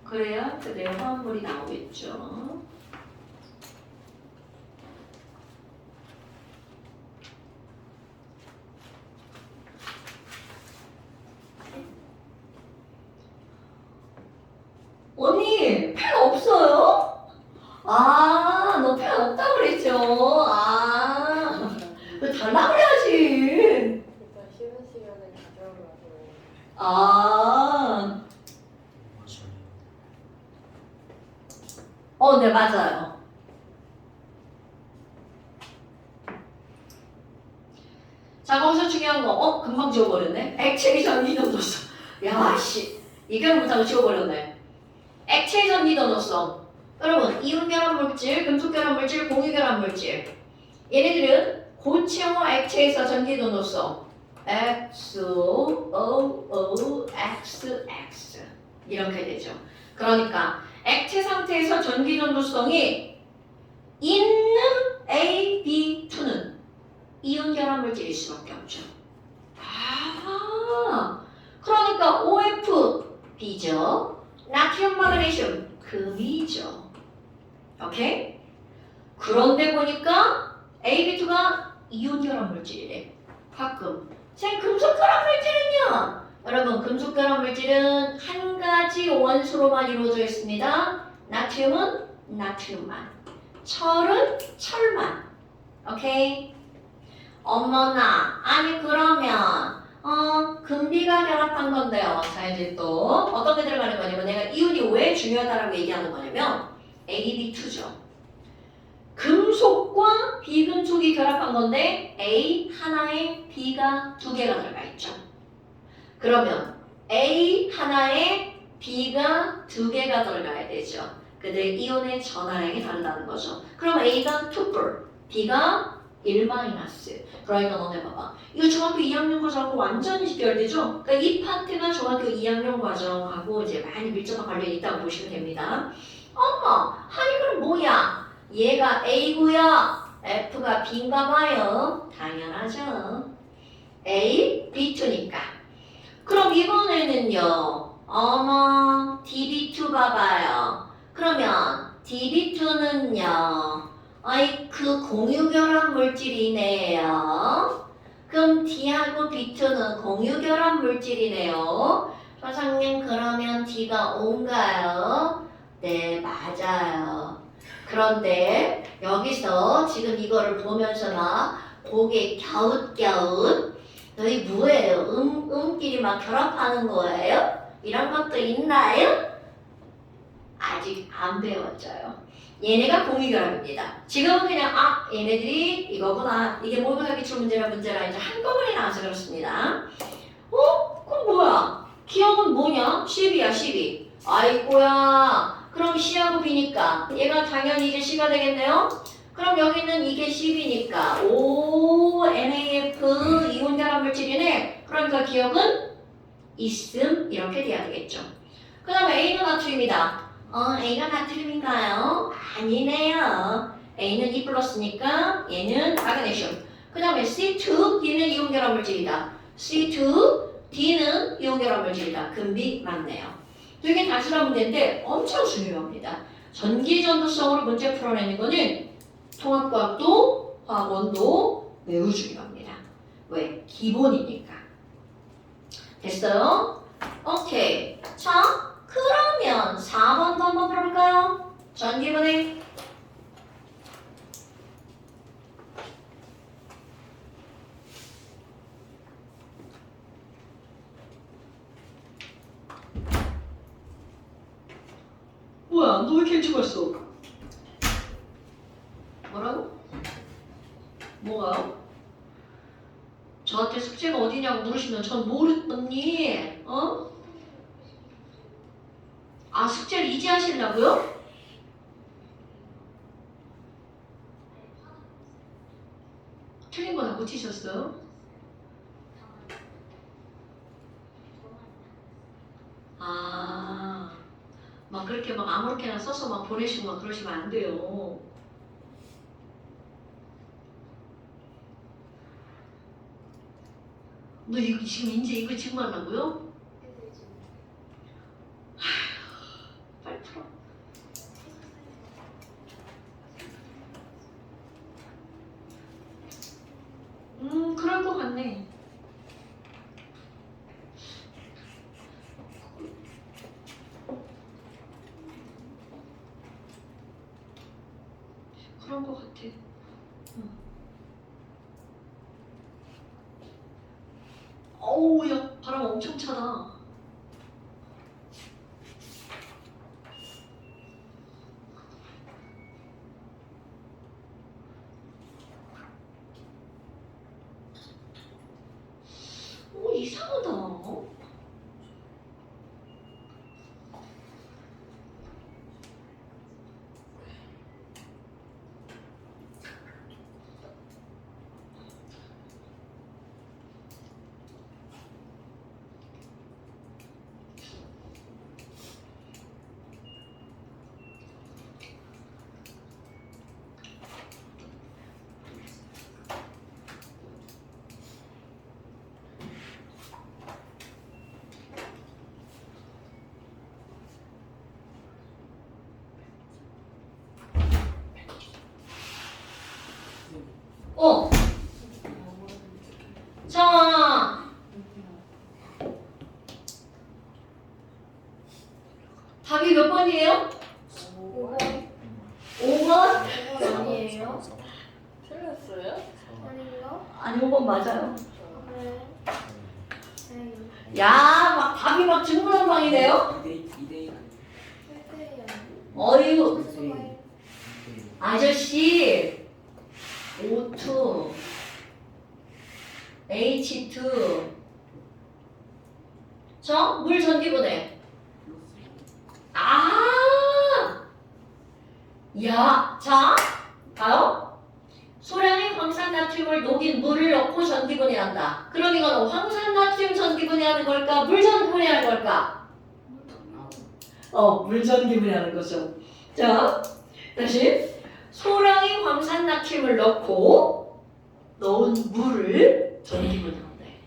그래야 그대로 화합물이 나오겠죠. 아, 네, 맞아요. 자, 거기서 중요한 거, 금방 지워버렸네. 액체의 전기전도성. 야, 씨. 이걸 못하고 지워버렸네. 액체의 전기전도성. 여러분, 이온결합 물질, 금속결합 물질, 공유결합 물질. 얘네들은 고체와 액체에서 전기전도성. X, O, O, X, X. 이렇게 되죠. 그러니까, 액체 상태에서 전기전도성이 있는 AB2는 이온 결합 물질일 수밖에 없죠. 아, 그러니까 OFB죠. 나트륨, 마그네슘, 금이죠. 오케이? 그런데 보니까 AB2가 이온 결합 물질이래. 가끔. 생 금속 결합 물질은요? 여러분, 금속 결합 물질은 한 가지 원소로만 이루어져 있습니다. 나트륨은 나트륨만. 철은 철만. 오케이? 어머나, 아니 그러면 금비가 결합한 건데요. 자, 이제 또 어떤 게 들어가는 거냐면 내가 이온이 왜 중요하다라고 얘기하는 거냐면 AB2죠. 금속과 비금속이 결합한 건데 A 하나에 B가 두 개가 들어가 있죠. 그러면 A 하나에 B가 두 개가 들어가야 되죠. 근데 이온의 전하량이 다르다는 거죠. 그럼 A가 2풀, B가 1 마이너스. 그러니까 너네 봐봐. 이거 중학교 2학년 과정하고 완전히 직결되죠? 그러니까 이 파트가 중학교 2학년 과정하고 이제 많이 밀접한 관련이 있다고 보시면 됩니다. 어머, 아니 그럼 뭐야? 얘가 A고요. F가 B인가 봐요. 당연하죠. A, B2니까. 그럼 이번에는요. 어머, DB2 봐봐요. 그러면 DB2는요. 아이 그 공유결합 물질이네요. 그럼 D하고 B2는 공유결합 물질이네요. 선생님 그러면 D가 O인가요? 네 맞아요. 그런데 여기서 지금 이거를 보면서 막 고개 갸웃갸웃 너희 뭐예요? 음끼리 막 결합하는 거예요? 이런 것도 있나요? 아직 안 배웠어요. 얘네가 공유결합입니다. 지금은 그냥 얘네들이 이거구나. 이게 모의고사 기출 문제라 이제 한꺼번에 나와서 그렇습니다. 그럼 뭐야? 기억은 뭐냐? 10이야 12. 아이고야. 그럼 C하고 B니까 얘가 당연히 이제 C가 되겠네요. 그럼 여기는 이게 10이니까 O, NAF 이온결합 물질이네. 그러니까 기억은 있음 이렇게 돼야 되겠죠. 그 다음에 A는 나트륨이다. A가 나트륨인가요? 아니네요. A는 E 플러스니까 얘는 마그네슘. 그 다음에 C2, D는 이온결합 물질이다. C2, D는 이온결합 물질이다. 금비 맞네요. 되게 단순한 문제인데 엄청 중요합니다. 전기전도성으로 문제 풀어내는 거는 통합과학도 화학원도 매우 중요합니다. 왜? 기본이니까. 됐어요? 오케이. 자. 그러면 4번도 한번 풀어볼까요? 전기분해 뭐야 너 왜 이렇게 일찍 왔어? 뭐라고? 뭐가요? 저한테 숙제가 어디냐고 물으시면 전 모르겠니? 숙제를 이제 하시려고요? 틀린 거 다 고치셨어요? 막 그렇게 막 아무렇게나 써서 막 보내시고 막 그러시면 안 돼요. 너 이거 지금 이제 이거 지금 하려고요? 빨리 풀어. 그럴 것 같네. 그런 것 같아. 어우, 야, 바람 엄청 차다. 이상하다. 자, 답이 몇 번이에요? 5번. 5번? 5번 아니에요? 틀렸어요? 아닌가? 아니, 5번 맞아요. 그래. 야, 막 답이 막 중구난방이네요. 1대1. 어이구, 소소해. 아저씨. O2, H2. 물 전기분해. 야, 자, 봐요. 소량의 황산나트륨을 녹인 물을 넣고 전기분해한다. 그럼 이거는 황산나트륨 전기분해하는 걸까? 물 전기분해하는 걸까? 물 전기분해하는 거죠. 자, 다시. 소량의 황산나트륨을 넣은 물을 전기분해한대.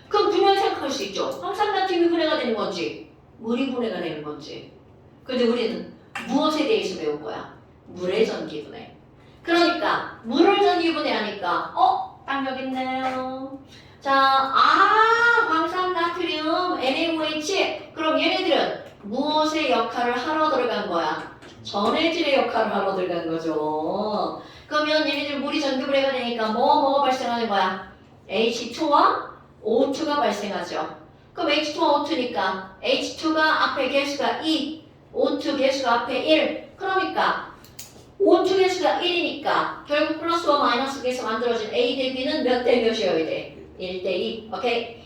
그럼 두 명 생각할 수 있죠. 황산나트륨이 분해가 되는 건지, 물이 분해가 되는 건지. 근데 우리는 무엇에 대해서 배울 거야? 물의 전기분해. 그러니까 물을 전기분해하니까 딱 여기 있네요. 자, 황산나트륨 NaOH. 그럼 얘네들은 무엇의 역할을 하러 들어간 거야? 전해질의 역할을 하러 들어간 거죠. 그러면 얘네들 물이 전기분해가 되니까 뭐가 발생하는 거야? H2와 O2가 발생하죠. 그럼 H2와 O2니까 H2가 앞에 개수가 2, O2 개수가 앞에 1. 그러니까 O2 개수가 1이니까 결국 플러스와 마이너스 개수 만들어진 A 대 B는 몇 대 몇이어야 돼? 1대 2. 오케이?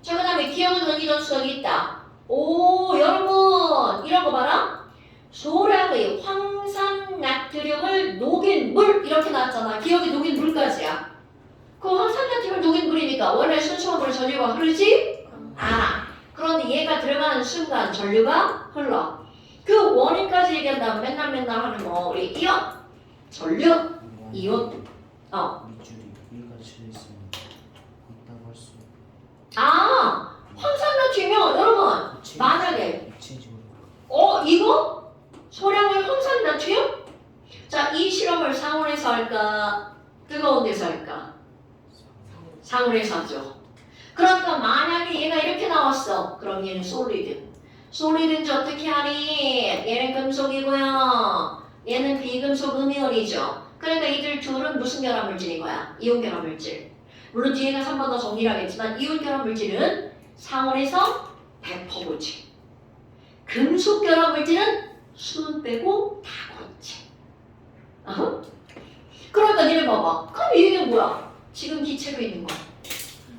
자, 그 다음에 기억은 전기전수성이 있다. 오, 여러분 이런 거 봐라. 소량의 황산나트륨을 녹인 물 이렇게 나왔잖아. 기억이 녹인 물까지야. 그 황산나트륨을 녹인 물이니까 원래 순수한 물은 전류가 흐르지? 그런데 얘가 들어가는 순간 전류가 흘러. 그 원인까지 얘기한다면 맨날 하는 거 우리 이온, 전류, 이온. 밑줄이 위가 실렸으면 있다고 할 수. 황산나트륨이면 여러분 만약에 이거? 소량의 황산나트륨? 자, 이 실험을 상온에서 할까? 뜨거운 데서 할까? 상온에서 하죠. 그러니까 만약에 얘가 이렇게 나왔어. 그럼 얘는 솔리드. 솔리드인지 어떻게 하니? 얘는 금속이고요. 얘는 비금속 음이온이죠. 그러니까 이들 둘은 무슨 결합물질인 거야? 이온 결합물질. 물론 뒤에가 3번 더 정리를 하겠지만 이온 결합물질은 상온에서 100%지. 금속 결합물질은 수은 빼고 다 고체. 그러니까 니네 봐봐. 그럼 이게 뭐야? 지금 기체로 있는 거.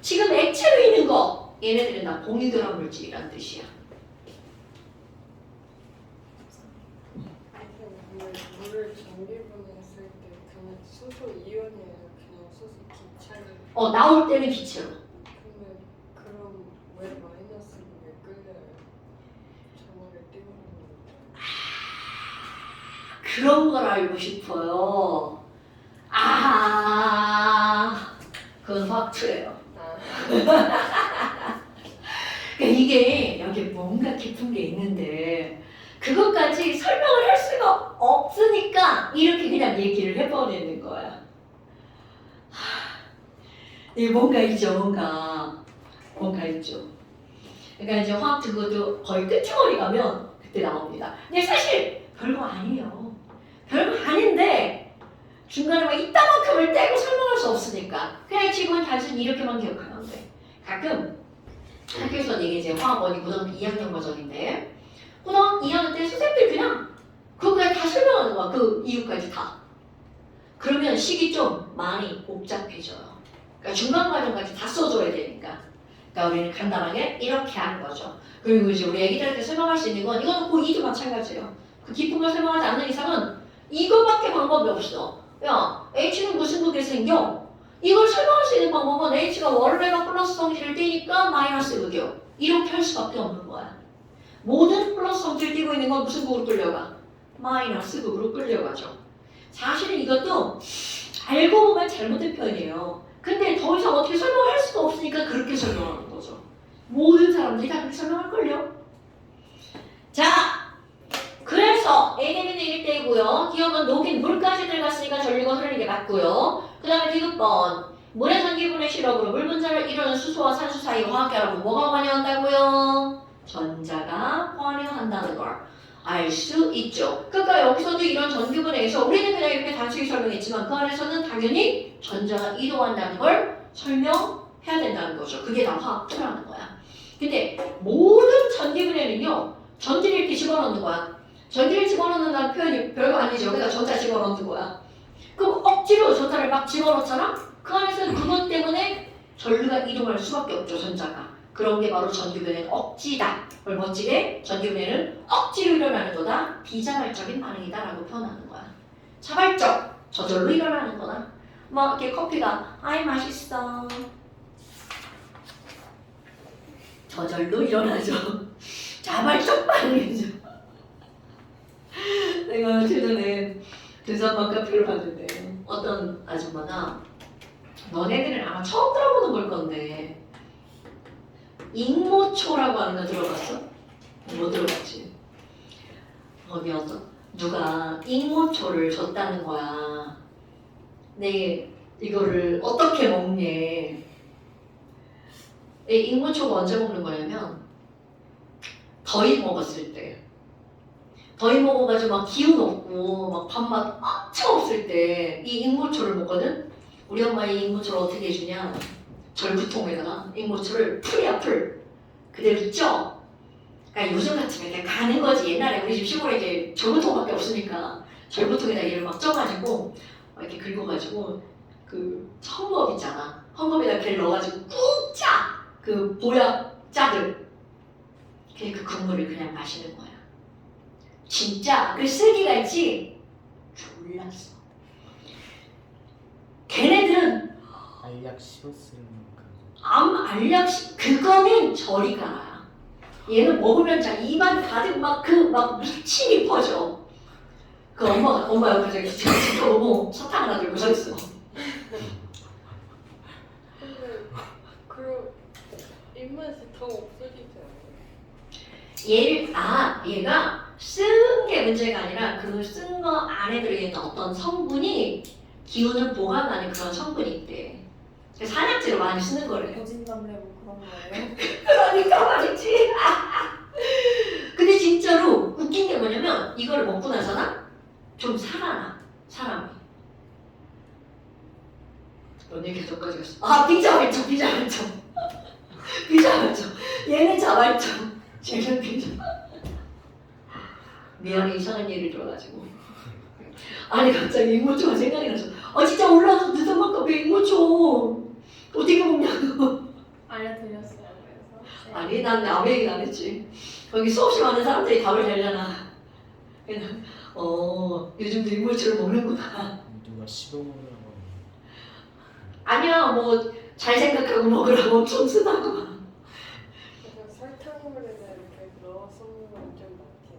지금 액체로 있는 거. 얘네들은 다 공유 결합물질이란 뜻이야. 물을 전기분해했을 때 그냥 수소 이온이에요. 그냥 수소 기체를. 나올 때는 기체로. 근데 그럼 왜 마이너스는 왜 끌려요? 전화를 띄우는 거. 그런 걸 알고 싶어요. 그건 팩트예요. 그러니까 이게 여기 뭔가 깊은 게 있는데 그것까지 설명을 할 수가 없으니까 이렇게 그냥 얘기를 해버리는 거야. 이게 뭔가 있죠, 뭔가 있죠. 그러니까 이제 화학 그것도 거의 끝머리 가면 그때 나옵니다. 근데 사실 별거 아니에요. 별거 아닌데 중간에 막 이따만큼을 떼고 설명할 수 없으니까 그냥 지금은 단순히 이렇게만 기억하면 돼. 가끔 학교에서 이게 이제 화학원이 고등학교 2학년 과정인데 고등학교 2학년 때 선생님들이 그냥 다 설명하는 거야. 그 이유까지 다. 그러면 식이 좀 많이 복잡해져요. 그러니까 중간 과정까지 다 써줘야 되니까. 그러니까 우리는 간단하게 이렇게 하는 거죠. 그리고 이제 우리 애기들한테 설명할 수 있는 건 이거는 고2도 마찬가지예요. 그 깊은 걸 설명하지 않는 이상은 이거밖에 방법이 없어. 야, H는 무슨 극이 생겨? 이걸 설명할 수 있는 방법은 H가 원래가 플러스 성질을 띠니까 마이너스 극이요. 이렇게 할 수밖에 없는 거야. 모든 플러스 성질을 띠고 있는 건 무슨 극으로 끌려가? 마이너스 극으로 끌려가죠. 사실은 이것도 알고 보면 잘못된 표현이에요. 근데 더 이상 어떻게 설명할 수가 없으니까 그렇게 설명하는 거죠. 모든 사람들이 다 그렇게 설명할걸요? 자, 그래서 A 대비는 1대이고요. 기억은 녹인 물까지 들어갔으니까 전류가 흐르는 게 맞고요. 그 다음에 디귿번 물의 전기분해 실험으로 물 분자를 이루는 수소와 산소 사이 화학결합은 뭐가 관여한다고요? 전자가 관여한다는 걸 알 수 있죠. 그러니까 여기서도 이런 전기분해에서 우리는 그냥 이렇게 단순히 설명했지만 그 안에서는 당연히 전자가 이동한다는 걸 설명해야 된다는 거죠. 그게 다 화학표라는 거야. 근데 모든 전기분해는요. 전기를 이렇게 집어넣는 거야. 전기를 집어넣는다는 표현이 별거 아니죠. 그러니까 전자 집어넣는 거야. 그럼 억지로 전자를 막 집어넣잖아? 그 안에서는 그것 때문에 전류가 이동할 수밖에 없죠. 전자가. 그런 게 바로 전기분해는 억지다. 그걸 멋지게 전기분해는 억지로 일어나는 거다. 비자발적인 반응이다 라고 표현하는 거야. 자발적, 저절로 일어나는 거다. 막 이렇게 커피가 아이 맛있어. 저절로 일어나죠. 자발적 반응이죠. 내가 최근에 등산반 카페를 봤는데 어떤 아줌마가 너네들은 아마 처음 들어보는 걸 건데 익모초라고 하는 거 들어봤어? 못 들어봤지? 거기 어떤 누가 익모초를 줬다는 거야. 네 이거를 어떻게 먹니? 이 익모초가 언제 먹는 거냐면 더위 먹었을 때 더위 먹어가지고 막 기운 없고 막 밥맛 엄청 없을 때 이 익모초를 먹거든? 우리 엄마 이 익모초를 어떻게 해주냐? 절구통에다가 익모초를 풀이야 풀 그대로 쪄. 그러니까 요즘 같으면 그냥 가는 거지. 옛날에 우리 집 시골에 이제 절구통밖에 없으니까 절구통에다 얘를 막 쪄가지고 막 이렇게 긁어가지고 그 헝겊 있잖아. 헝겊에다 걔를 넣어가지고 꾹 짜. 그 보약 짜들. 그 국물을 그냥 마시는 거야. 진짜 그 쓸기가 있지? 졸랐어. 걔네들은 알약 씹었으면 알약 그거는 저리 가라. 얘는 먹으면 자 입안 가득 막 미침이 퍼져. 그 엄마 옆에서 지금 지켜보고 사탕 하나 들고 서 있어. 근데 그 입맛이 더 없어지지 않아요? 얘가 쓴 게 문제가 아니라 그 쓴 거 안에 들어있는 어떤 성분이 기운을 보관하는 그런 성분이 있대. 산약제로 많이 쓰는 거래. 고진감 내고 그런 거예요? 그러니까 말이지. 근데 진짜로 웃긴 게 뭐냐면 이걸 먹고 나서나 좀 살아나 사람이. 언니 계속까지 갔어. 아 비자발적. 얘는 자발적. 쟤는 비자발적. 미안해 이상한 얘기를 들어가지고. 아니 갑자기 익모초가 생각이 나서. 진짜 올라와서 늦은 카페 익모초 어떻게 먹냐고. 알려드렸어요. 그래서 네. 아니 난 아무 얘기 안 했지. 거기 수없이 많은 사람들이 답을 달잖아. 그냥 요즘도 익모초를 먹는구나. 누가 씹어먹으라고 아니야 뭐 잘 생각하고 먹으라고 엄청 쓰다고. 그래서 설탕물에다 이렇게 넣어서 먹으면 좀 낫지.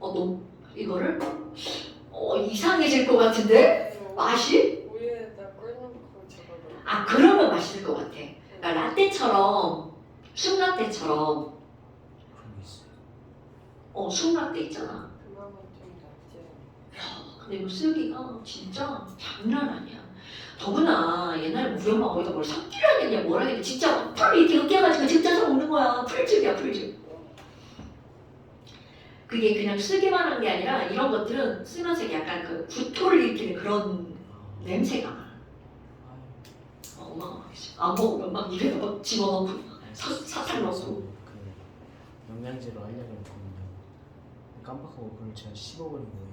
너 이거를 이상해질 것 같은데 맛이? 우유에다 끓여놓고 저거 그러면 맛있을 것 같아. 그러니까 라떼처럼 쑥라떼처럼 그런 게 있어요. 쑥라떼 있잖아. 그거는 좀 낫지. 근데 이거 쓰기가 진짜 장난 아니야. 더구나 옛날에 우리 엄마가 거기다 뭘 섞이라겠냐 뭐라 했냐 진짜 풀 이렇게 으깨가지고 직접 먹는 거야. 풀즙이야 풀즙. 그게 그냥 쓰기만 한 게 아니라 이런 것들은 쓰면서 약간 그 구토를 일으키는 그런 냄새가 나. 엄마가 막 안 먹으면 막 입에다 막 집어넣고 사탕 넣고. 그 영양제로 하려고 했거든요. 깜빡하고 그걸 제가 씹어버린 거예요.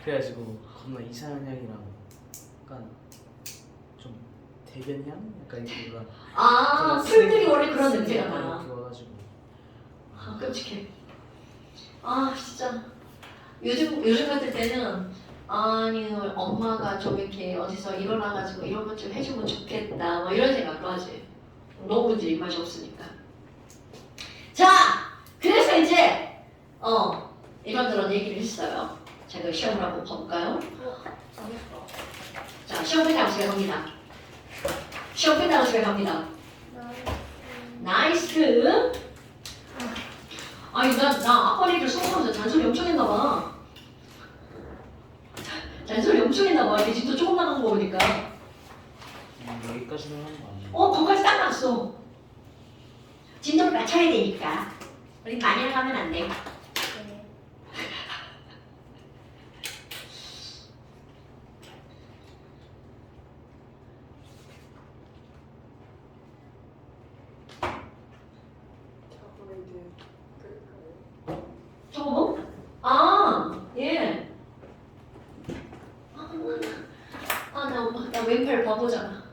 그래가지고 겁나 이상한 향이랑 약간 좀 대변향? 약간 이거가 아, 풀들이 원래 그런 냄새가 나. 이렇게 와가지고 아, 끔찍해. 아, 진짜. 요즘 같을 때는, 아니, 엄마가 좀 이렇게 어디서 일어나가지고 이런 것 좀 해주면 좋겠다. 뭐 이런 생각도 하지. 너무 이제 입맛이 없으니까. 자, 그래서 이제, 이런저런 얘기를 했어요. 제가 시험을 한번 봐볼까요? 잘했어. 자, 시험 끝나고 집에 갑니다. 시험 끝나고 집에 갑니다. 나이스. 아니, 나 아빠 얘기를 수업하면서 잔소리 엄청 했나봐. 잔소리 엄청 했나봐. 이게 진짜 조금 나간 거 보니까. 여기까지는 하는 거 아니에요? 거기까지 딱 났어. 진도를 맞춰야 되니까. 우리 많이 나가면 안 돼.